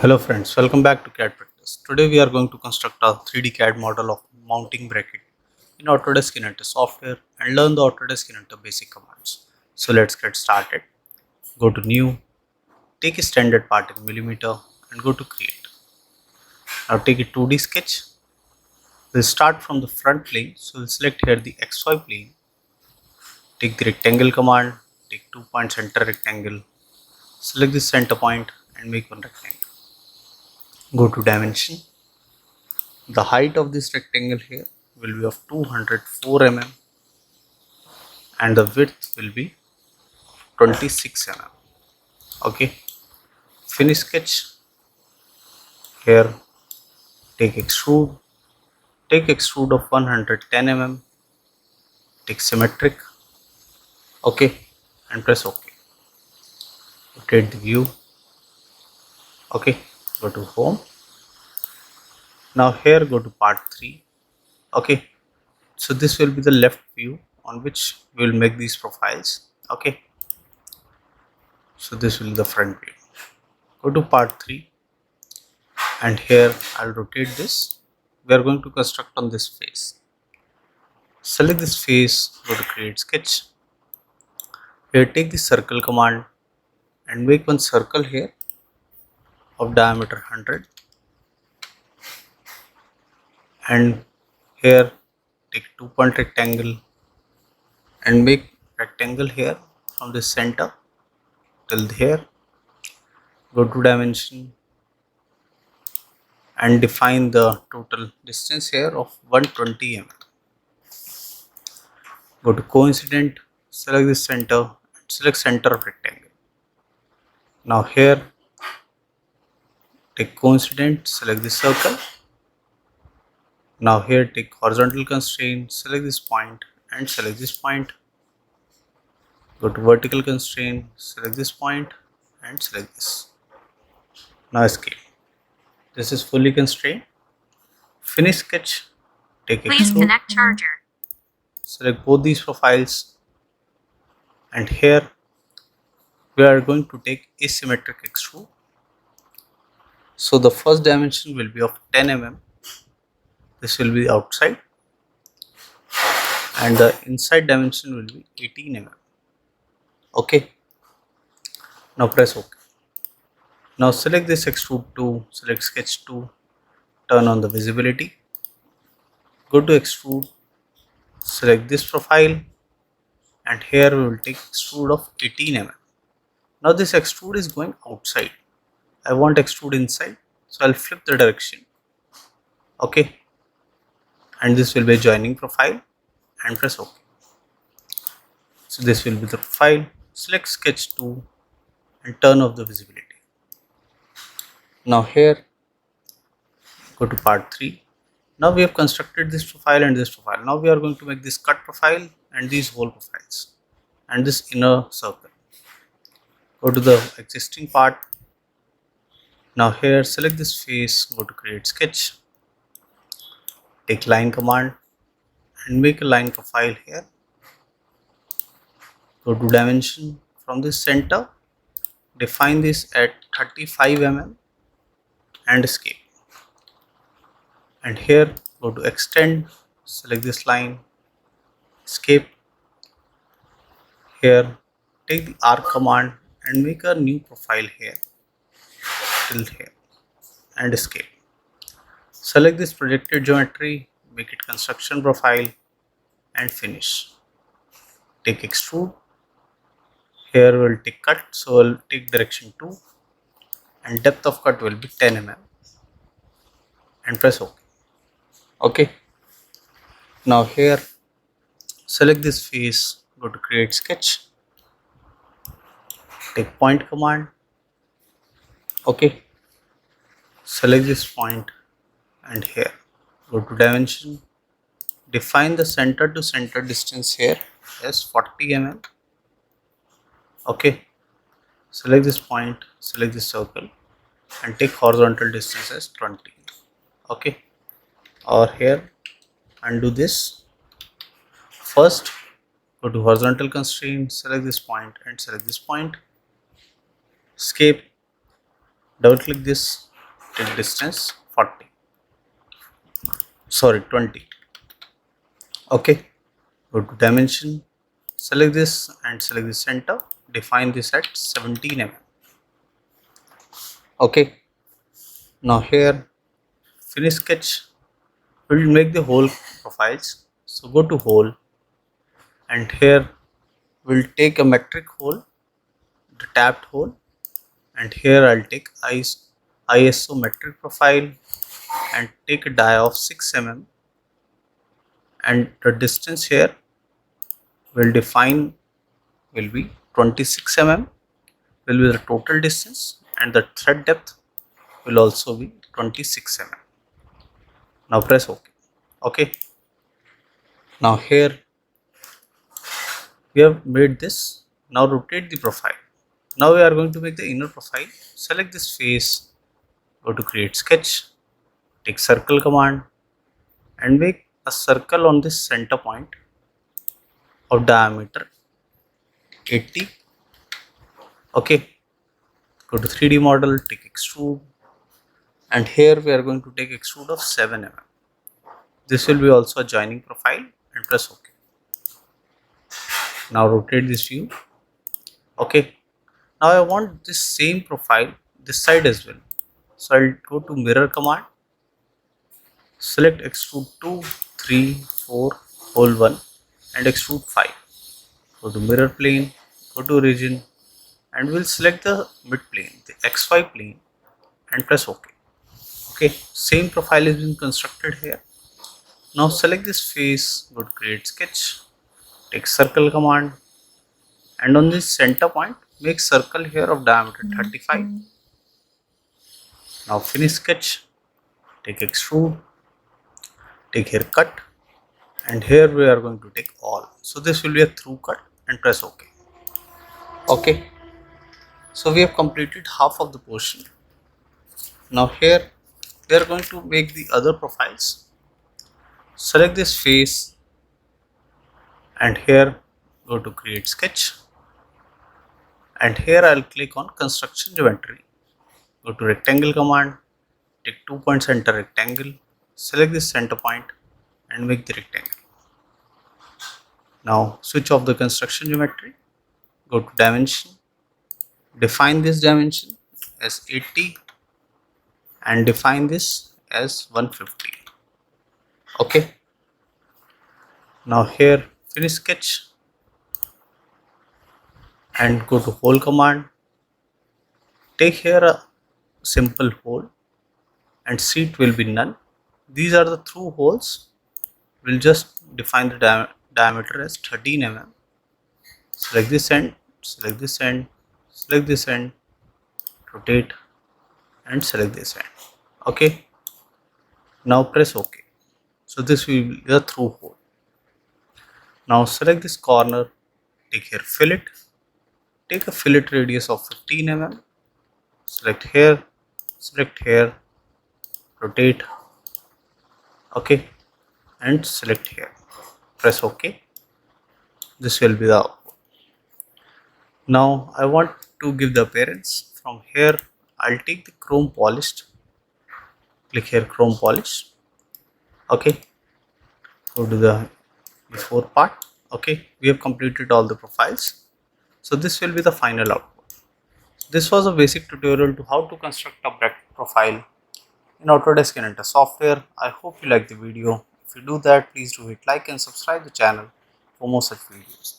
Hello friends, welcome back to CAD Practice. Today we are going to construct a 3D CAD model of mounting bracket in Autodesk Inventor software and learn the Autodesk Inventor basic commands. So let's get started. Go to New, take a standard part in millimeter and go to Create. Now take a 2D sketch. We'll start from the front plane, so we'll select here the XY plane. Take the rectangle command, take 2 points, center rectangle, select the center point and make one rectangle. Go to dimension. The height of this rectangle here will be of 204 mm and the width will be 26 mm. Okay, finish sketch. Here take extrude of 110 mm, take symmetric, okay, and press OK. Rotate the view, okay, go to home. Now here go to part 3, okay, so this will be the left view on which we will make these profiles, okay, so this will be the front view. Go to part 3 and here I'll rotate this. We are going to construct on this face. Select this face, go to create sketch. Here take the circle command and make one circle here of diameter 100, and here take 2-point rectangle and make rectangle here from the center till here. Go to dimension and define the total distance here of 120 mm. Go to coincident, select the center and select center of rectangle. Now here take coincident, select the circle. Now here take horizontal constraint, select this point and select this point. Go to vertical constraint, select this point and select this. Now escape. This is fully constrained. Finish sketch, take Please extrude, connect charger. select both these profiles, and here we are going to take asymmetric extrude. So the first dimension will be of 10 mm. This will be outside and the inside dimension will be 18 mm. Okay. Now press OK. Now select this extrude 2, select sketch 2, turn on the visibility. Go to extrude, select this profile, and here we will take extrude of 18 mm. Now this extrude is going outside. I want extrude inside, so I'll flip the direction. Okay, and this will be a joining profile and press OK. So this will be the profile. Select sketch 2 and turn off the visibility. Now here go to part 3. Now we have constructed this profile and this profile. Now we are going to make this cut profile and these whole profiles and this inner circle. Go to the existing part. Now here select this face, go to create sketch, take line command and make a line profile here. Go to dimension, from this center define this at 35 mm and escape. And here go to extend, select this line, escape. Here take the arc command and make a new profile here till here and escape. Select this projected geometry, make it construction profile and finish. Take extrude. Here we'll take cut, so we'll take direction 2 and depth of cut will be 10 mm and press OK. Okay. Now here select this face, go to create sketch, take point command, okay, select this point and here go to dimension, define the center to center distance here as 40 mm. Okay, select this point, select this circle and take horizontal distance as 20. Okay, or here undo this. First go to horizontal constraint, select this point and select this point, escape, double click this take distance 40, sorry 20. Okay, go to dimension, select this and select the center, define this at 17 mm. Okay, now here finish sketch, we'll make the whole profiles. So go to hole, and here we'll take a metric hole, the tapped hole, and here I'll take ISO metric profile and take a die of 6 mm, and the distance here will define will be 26 mm will be the total distance, and the thread depth will also be 26 mm. Now press OK. Okay, now here we have made this. Now rotate the profile. Now we are going to make the inner profile. Select this face, go to create sketch, take circle command and make a circle on this center point of diameter 80. Okay, go to 3D model, take extrude, and here we are going to take extrude of 7 mm. This will be also a joining profile, and press OK. Now rotate this view. Okay, now I want this same profile this side as well. So I'll go to mirror command, select extrude 2, 3, 4, hole 1 and extrude 5. Go to mirror plane, go to region, and we'll select the mid plane, the XY plane, and press OK. Okay, same profile is being constructed here. Now select this face, go to create sketch, take circle command, and on this center point make circle here of diameter 35. Now finish sketch, take extrude, take here cut, and here we are going to take all. So this will be a through cut, and press OK. Okay, so we have completed half of the portion. Now here we are going to make the other profiles. Select this face and here go to create sketch, and here I'll click on construction geometry. Go to rectangle command, take 2 points, enter rectangle, select this center point and make the rectangle. Now switch off the construction geometry, go to dimension, define this dimension as 80 and define this as 150. Okay, now here finish sketch and go to hole command, take here a simple hole and seat will be none. These are the through holes. We'll just define the diameter as 13 mm. Select this end, select this end, select this end, rotate and select this end. Okay, now press OK. So this will be the through hole. Now select this corner, take here fillet, take a fillet radius of 15 mm, select here, rotate, okay, and select here, press OK. This will be the output. Now I want to give the appearance. From here I'll take the chrome polished, click here chrome polish. Okay, go to the before part. Okay, we have completed all the profiles. So this will be the final output. This was a basic tutorial to how to construct a bracket profile in Autodesk Inventor software. I hope you like the video. If you do that, please do hit like and subscribe the channel for more such videos.